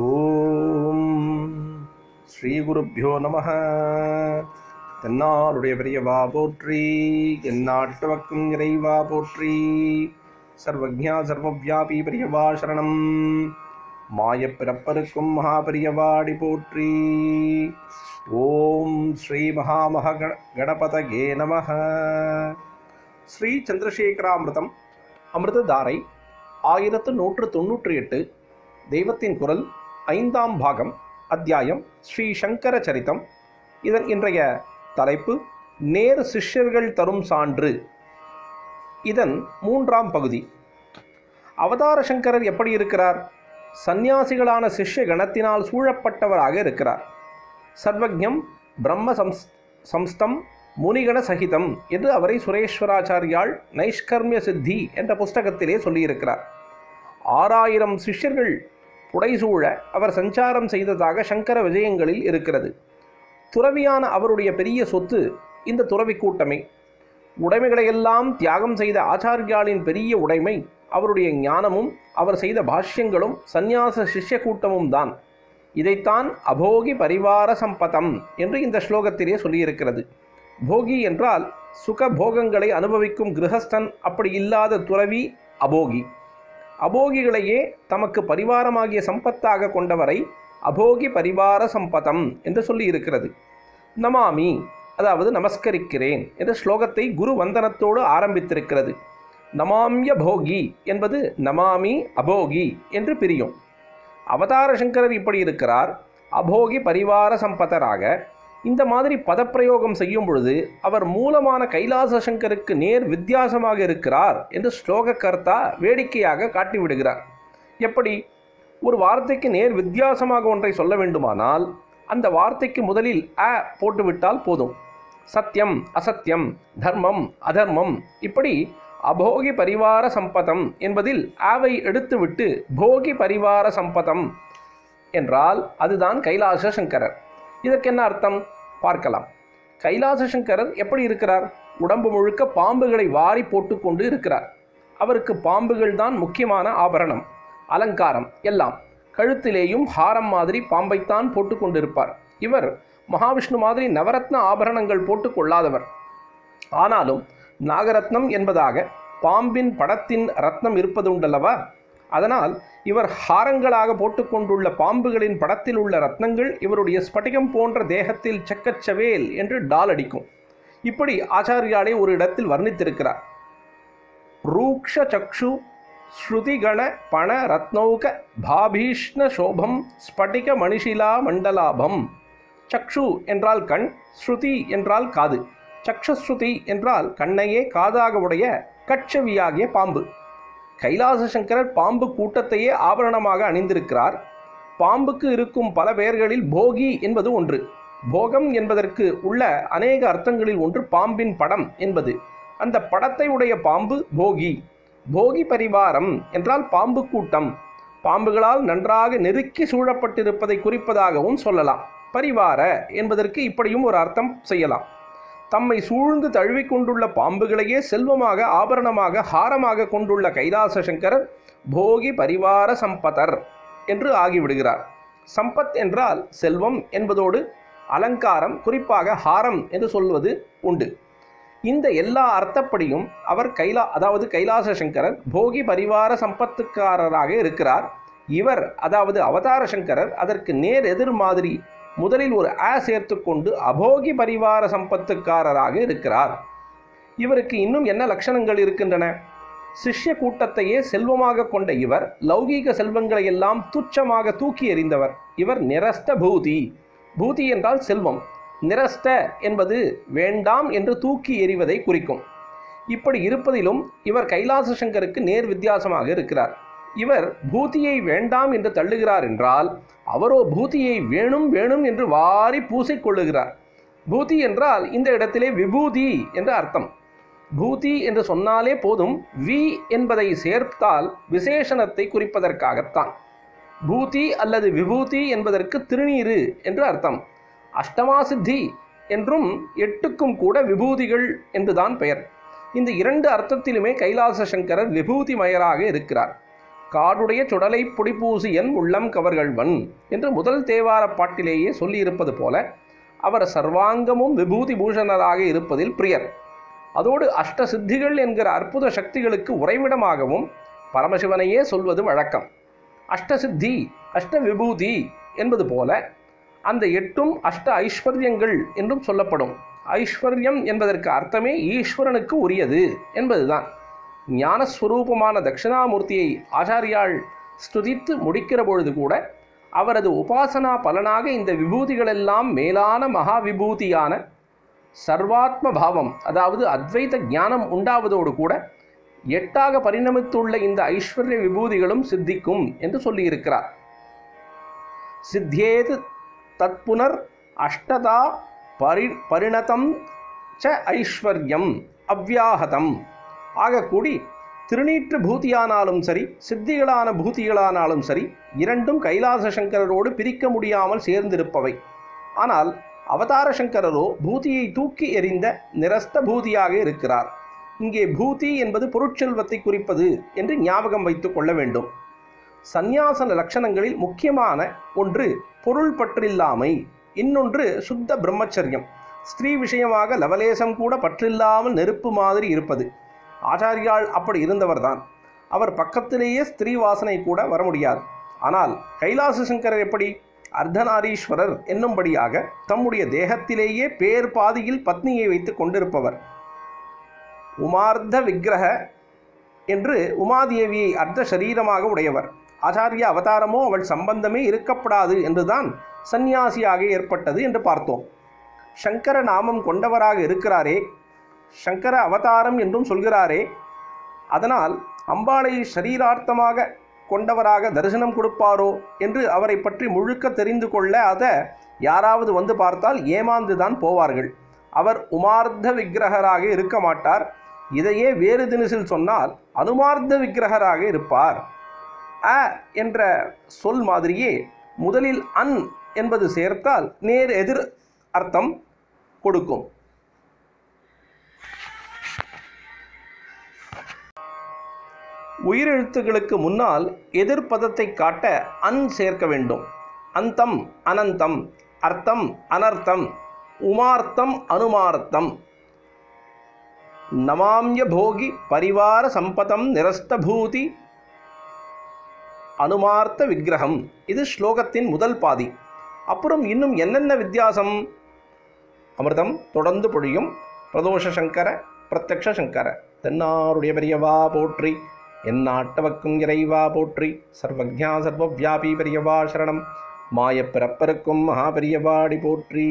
ஓம் ஸ்ரீ குருப்யோ நமः. தென்னாளுடைய பெரியவா போற்றி, எந்நாட்டவர்க்கும் இறைவா போற்றி. சர்வஜ்ஞா சர்வவ்யாபி பெரியவா சரணம். மாயப் பிறப்பருக்கும் மகாபெரியவாடி போற்றி. ஓம் ஸ்ரீ மகாமக கணபதயே நமः. ஸ்ரீ சந்திரசேகராமிர்தம் அமிர்ததாரை 1198. தெய்வத்தின் குரல் 5ஆம் பாகம், அத்தியாயம் ஸ்ரீ சங்கர சரிதம். இதன் இன்றைய தலைப்பு நேர் சிஷ்யர்கள் தரும் சான்று. இதன் 3ஆம் பகுதி. அவதார சங்கரர் எப்படி இருக்கிறார்? சந்நியாசிகளான சிஷ்ய கணத்தினால் சூழப்பட்டவராக இருக்கிறார். சர்வஜம் பிரம்ம சம்ஸ்தம் முனிகண சகிதம் என்று அவரை சுரேஸ்வராச்சாரியால் நைஷ்கர்மிய சித்தி என்ற புஸ்தகத்திலே சொல்லியிருக்கிறார். 6000 சிஷ்யர்கள் புடைசூழ அவர் சஞ்சாரம் செய்ததாக சங்கர விஜயங்களில் இருக்கிறது. துறவியான அவருடைய பெரிய சொத்து இந்த துறவி கூட்டமே. உடைமைகளையெல்லாம் தியாகம் செய்த ஆச்சாரியாளின் பெரிய உடைமை அவருடைய ஞானமும் அவர் செய்த பாஷ்யங்களும் சந்நியாச சிஷ்ய கூட்டமும் தான். இதைத்தான் அபோகி பரிவார சம்பதம் என்று இந்த ஸ்லோகத்திலே சொல்லியிருக்கிறது. போகி என்றால் சுக போகங்களை அனுபவிக்கும் கிரகஸ்தன், அப்படி இல்லாத துறவி அபோகி. அபோகிகளையே தமக்கு பரிவாரமாகிய சம்பத்தாக கொண்டவரை அபோகி பரிவார சம்பதம் என்று சொல்லி இருக்கிறது. நமாமி, அதாவது நமஸ்கரிக்கிறேன் என்ற ஸ்லோகத்தை குரு வந்தனத்தோடு ஆரம்பித்திருக்கிறது. நமாம்ய போகி என்பது நமாமி அபோகி என்று பிரியும். அவதார சங்கரர் இப்படி இருக்கிறார், அபோகி பரிவார சம்பதராக. இந்த மாதிரி பதப்பிரயோகம் செய்யும் பொழுது அவர் மூலமான கைலாச சங்கருக்கு நேர் வித்தியாசமாக இருக்கிறார் என்று ஸ்லோக கர்த்தா வேடிக்கையாக காட்டிவிடுகிறார். எப்படி? ஒரு வார்த்தைக்கு நேர் வித்தியாசமாக ஒன்றை சொல்ல வேண்டுமானால் அந்த வார்த்தைக்கு முதலில் அ போட்டுவிட்டால் போதும். சத்தியம் அசத்தியம், தர்மம் அதர்மம், இப்படி அபோகி பரிவார சம்பதம் என்பதில் ஆவை எடுத்துவிட்டு போகி பரிவார சம்பதம் என்றால் அதுதான் கைலாச சங்கரர். இதற்கு என்ன அர்த்தம் பார்க்கலாம். கைலாச சங்கரர் எப்படி இருக்கிறார்? உடம்பு முழுக்க பாம்புகளை வாரி போட்டுக்கொண்டு இருக்கிறார். அவருக்கு பாம்புகள் தான் முக்கியமான ஆபரணம், அலங்காரம் எல்லாம். கழுத்திலேயும் ஹாரம் மாதிரி பாம்பைத்தான் போட்டு கொண்டிருப்பார். இவர் மகாவிஷ்ணு மாதிரி நவரத்ன ஆபரணங்கள் போட்டு கொள்ளாதவர். ஆனாலும் நாகரத்னம் என்பதாக பாம்பின் படத்தின் ரத்னம் இருப்பது உண்டல்லவா? அதனால் இவர் ஹாரங்களாக போட்டுக்கொண்டுள்ள பாம்புகளின் படத்தில் உள்ள ரத்னங்கள் இவருடைய ஸ்பட்டிகம் போன்ற தேகத்தில் செக்கச்சவேல் என்று டால் அடிக்கும். இப்படி ஆச்சாரியாலே ஒரு இடத்தில் வர்ணித்திருக்கிறார். ரூக்ஷ சக்ஷு ஸ்ருதிகண பண ரத்னௌக பாபீஷ்ண சோபம் ஸ்பட்டிக மணிஷிலா மண்டலாபம். சக்ஷு என்றால் கண், ஸ்ருதி என்றால் காது. சக்ஷஸ்ருதி என்றால் கண்ணையே காதாக உடைய கட்சவியாகிய பாம்பு. கைலாச சங்கரர் பாம்பு கூட்டத்தையே ஆபரணமாக அணிந்திருக்கிறார். பாம்புக்கு இருக்கும் பல பெயர்களில் போகி என்பது ஒன்று. போகம் என்பதற்கு உள்ள அநேக அர்த்தங்களில் ஒன்று பாம்பின் படம் என்பது. அந்த படத்தை உடைய பாம்பு போகி. போகி பரிவாரம் என்றால் பாம்பு கூட்டம். பாம்புகளால் நன்றாக நெருக்கி சூழப்பட்டிருப்பதை குறிப்பதாகவும் சொல்லலாம். பரிவார என்பதற்கு இப்படியும் ஒரு அர்த்தம் செய்யலாம். தம்மை சூழ்ந்து தழுவிக்கொண்டுள்ள பாம்புகளையே செல்வமாக ஆபரணமாக ஹாரமாக கொண்டுள்ள கைலாச சங்கரர் போகி பரிவார சம்பதர் என்று ஆகிவிடுகிறார். சம்பத் என்றால் செல்வம் என்பதோடு அலங்காரம், குறிப்பாக ஹாரம் என்று சொல்வது உண்டு. இந்த எல்லா அர்த்தப்படியும் அவர் கைலாச சங்கரர் போகி பரிவார சம்பத்துக்காரராக இருக்கிறார். இவர், அதாவது அவதார சங்கரர், அதற்கு நேர் எதிர் மாதிரி முதலில் ஒரு ஆ சேர்த்து கொண்டு அபோகி பரிவார சம்பத்துக்காரராக இருக்கிறார். இவருக்கு இன்னும் என்ன லட்சணங்கள் இருக்கின்றன? சிஷ்ய கூட்டத்தையே செல்வமாக கொண்ட இவர் லௌகீக செல்வங்களை எல்லாம் துச்சமாக தூக்கி எறிந்தவர். இவர் நிரஸ்த பூதி. பூதி என்றால் செல்வம். நிரஸ்த என்பது வேண்டாம் என்று தூக்கி எறிவதை குறிக்கும். இப்படி இருப்பதிலும் இவர் கைலாச சங்கருக்கு நேர் வித்தியாசமாக இருக்கிறார். இவர் பூதியை வேண்டாம் என்று தள்ளுகிறார் என்றால் அவரோ பூதியை வேணும் வேணும் என்று வாரி பூசிக்கொள்ளுகிறார். பூதி என்றால் இந்த இடத்திலே விபூதி என்று அர்த்தம். பூதி என்று சொன்னாலே போதும், வி என்பதை சேர்த்தால் விசேஷணத்தை குறிப்பதற்காகத்தான். பூதி அல்லது விபூதி என்பதற்கு திருநீரு என்று அர்த்தம். அஷ்டமா சித்தி என்றும் 8க்கும் கூட விபூதிகள் என்றுதான் பெயர். இந்த 2 அர்த்தத்திலுமே கைலாச சங்கரர் விபூதிமயராக இருக்கிறார். காடுடைய சுடலை பொடிபூசியன் உள்ளம் கவர்கள்வன் என்று முதல் தேவார பாட்டிலேயே சொல்லியிருப்பது போல அவர் சர்வாங்கமும் விபூதி பூஷணராக இருப்பதில் பிரியர். அதோடு அஷ்ட சித்திகள் என்கிற அற்புத சக்திகளுக்கு உறைவிடமாகவும் பரமசிவனையே சொல்வது வழக்கம். அஷ்டசித்தி அஷ்ட விபூதி என்பது போல அந்த 8ம் அஷ்ட ஐஸ்வர்யங்கள் என்றும் சொல்லப்படும். ஐஸ்வர்யம் என்பதற்கு அர்த்தமே ஈஸ்வரனுக்கு உரியது என்பதுதான். ஞானஸ்வரூபமான தட்சிணாமூர்த்தியை ஆச்சாரியால் ஸ்துதித்து முடிக்கிற பொழுது கூட அவரது உபாசனா பலனாக இந்த விபூதிகளெல்லாம் மேலான மகா விபூதியான சர்வாத்ம பாவம், அதாவது அத்வைத ஞானம் உண்டாவதோடு கூட 8ஆக பரிணமித்துள்ள இந்த ஐஸ்வர்ய விபூதிகளும் சித்திக்கும் என்று சொல்லியிருக்கிறார். சித்தியேது தத்புனர் அஷ்டதா பரிணதம் ச ஐஸ்வர்யம் அவ்யாஹதம். ஆகக்கூடி திருநீற்று பூதியானாலும் சரி, சித்திகளான பூதிகளானாலும் சரி, இரண்டும் கைலாச சங்கரரோடு பிரிக்க முடியாமல் சேர்ந்திருப்பவை. ஆனால் அவதார சங்கரரோ பூதியை தூக்கி எறிந்த நிரஸ்த பூதியாக இருக்கிறார். இங்கே பூதி என்பது பொருட்செல்வத்தை குறிப்பது என்று ஞாபகம் வைத்துக் கொள்ள வேண்டும். சந்நியாச லட்சணங்களில் முக்கியமான ஒன்று பொருள் பற்றில்லாமை, இன்னொன்று சுத்த பிரம்மச்சரியம். ஸ்திரீ விஷயமாக லவலேசம் கூட பற்றில்லாமல் நெருப்பு மாதிரி இருப்பது. ஆச்சாரியால் அப்படி இருந்தவர்தான். அவர் பக்கத்திலேயே ஸ்திரீ வாசனை கூட வர முடியாது. ஆனால் கைலாச சங்கரர் எப்படி? அர்த்தநாரீஸ்வரர் என்னும்படியாக தம்முடைய தேகத்திலேயே பேர் பாதியில் பத்னியை வைத்து கொண்டிருப்பவர். உமார்த்த விக்கிரக என்று உமாதேவியை அர்த்த சரீரமாக உடையவர். ஆச்சாரிய அவதாரமோ அவள் சம்பந்தமே இருக்கப்படாது என்றுதான் சந்நியாசியாக ஏற்பட்டது என்று பார்த்தோம். சங்கர நாமம் கொண்டவராக இருக்கிறாரே, சங்கர அவதாரம் என்றும் சொல்கிறாரே, அதனால் அம்பாளை சரீரார்த்தமாக கொண்டவராக தரிசனம் கொடுப்பாரோ என்று அவரை பற்றி முழுக்க தெரிந்து கொள்ள அதை யாராவது வந்து பார்த்தால் ஏமாந்துதான் போவார்கள். அவர் உமார்த்த விக்கிரகராக இருக்க மாட்டார். இதையே வேறு தினசில் சொன்னால் அனுமார்த்த விக்கிரகராக இருப்பார். அ என்ற சொல் மாதிரியே முதலில் அன் என்பது சேர்த்தால் நேர் எதிர் அர்த்தம் கொடுக்கும். உயிரெழுத்துகளுக்கு முன்னால் எதிர்பதத்தை காட்ட அன் சேர்க்க வேண்டும். அந்தம் அனந்தம், அர்த்தம் அனர்த்தம், உமார்த்தம் அனுமார்த்தம். நமாம்ய போகி பரிவார சம்பதம் நிரஸ்தபூதி அனுமார்த்த விக்கிரகம். இது ஸ்லோகத்தின் முதல் பாதி. அப்புறம் இன்னும் என்னென்ன வித்தியாசம்? அமிர்தம் தொடர்ந்து பொழியும் பிரதோஷ சங்கர பிரத்யக்ஷ சங்கர. தென்னாருடைய பெரியவா போற்றி, எந்நாட்டவர்க்கும் இறைவா போற்றி. சர்வஜா சர்வவியாபி பெரியவா சரணம். மாயப்பிறப்பருக்கும் மகாபெரியவாடி போற்றி.